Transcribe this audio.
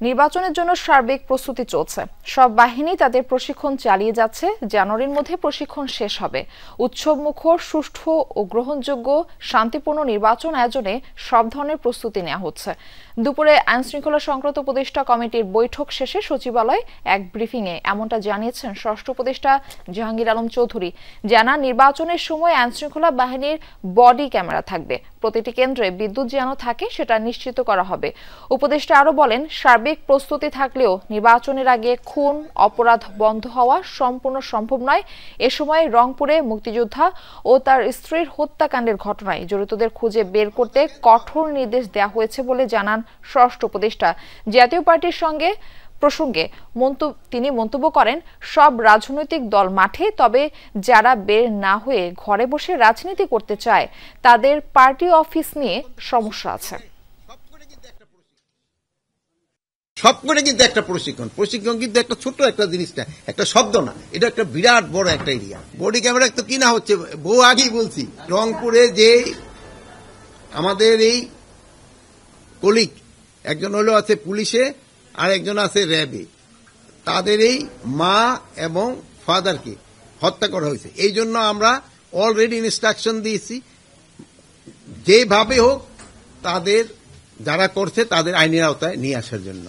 নির্বাচনের জন্য সার্বিক প্রস্তুতি চলছে। সব বাহিনী তাদের প্রশিক্ষণ চালিয়ে যাচ্ছে। জানুয়ারির মধ্যে প্রশিক্ষণ শেষ হবে। উৎসবমুখর, সুষ্ঠু ও গ্রহণযোগ্য শান্তিপূর্ণ নির্বাচন আয়োজনে সব ধরনের প্রস্তুতি নেওয়া হচ্ছে। দুপুরে আইনশৃঙ্খলা সংক্রান্ত উপদেষ্টা কমিটির বৈঠক শেষে সচিবালয়ে এক ব্রিফিংয়ে এমনটা জানিয়েছেন স্বরাষ্ট্র উপদেষ্টা জাহাঙ্গীর আলম চৌধুরী। জানান, নির্বাচনের সময় আইনশৃঙ্খলা বাহিনীর বডি ক্যামেরা থাকবে। প্রতিটি কেন্দ্রে বিদ্যুৎ যেন থাকে সেটা নিশ্চিত করা হবে। উপদেষ্টা আরো বলেন, সার্বিক প্রস্তুতি থাকলেও নির্বাচনের আগে খুন, অপরাধ বন্ধ হওয়া সম্পূর্ণ সম্ভব নয়। এ সময় রংপুরে মুক্তিযোদ্ধা ও তার স্ত্রীর হত্যাকাণ্ডের ঘটনায় জড়িতদের খুঁজে বের করতে কঠোর নির্দেশ দেওয়া হয়েছে বলে জানান স্বরাষ্ট্র উপদেষ্টা। জাতীয় পার্টির প্রসঙ্গে তিনি মন্তব্য করেন, সব রাজনৈতিক দল মাঠে, তবে যারা বের না হয়ে ঘরে বসে রাজনীতি করতে চায় তাদের পার্টি অফিস নিয়ে সমস্যা আছে। সবকটা কিন্তু একটা প্রশিক্ষণ কিন্তু একটা ছোট্ট একটা জিনিসটা একটা শব্দ না, এটা একটা বিরাট বড় একটা এরিয়া। বডি ক্যামেরা তো কিনা হচ্ছে, বহু আগেই বলছি। রংপুরে যে আমাদের এই কলিগ একজন হলো আছে পুলিশে আর একজন আছে র্যাবে, তাদের এই মা এবং ফাদারকে হত্যা করা হয়েছে। এই জন্য আমরা অলরেডি ইনস্ট্রাকশন দিয়েছি, যেভাবে হোক তাদের যারা করছে তাদের আইনের আওতায় নিয়ে আসার জন্য।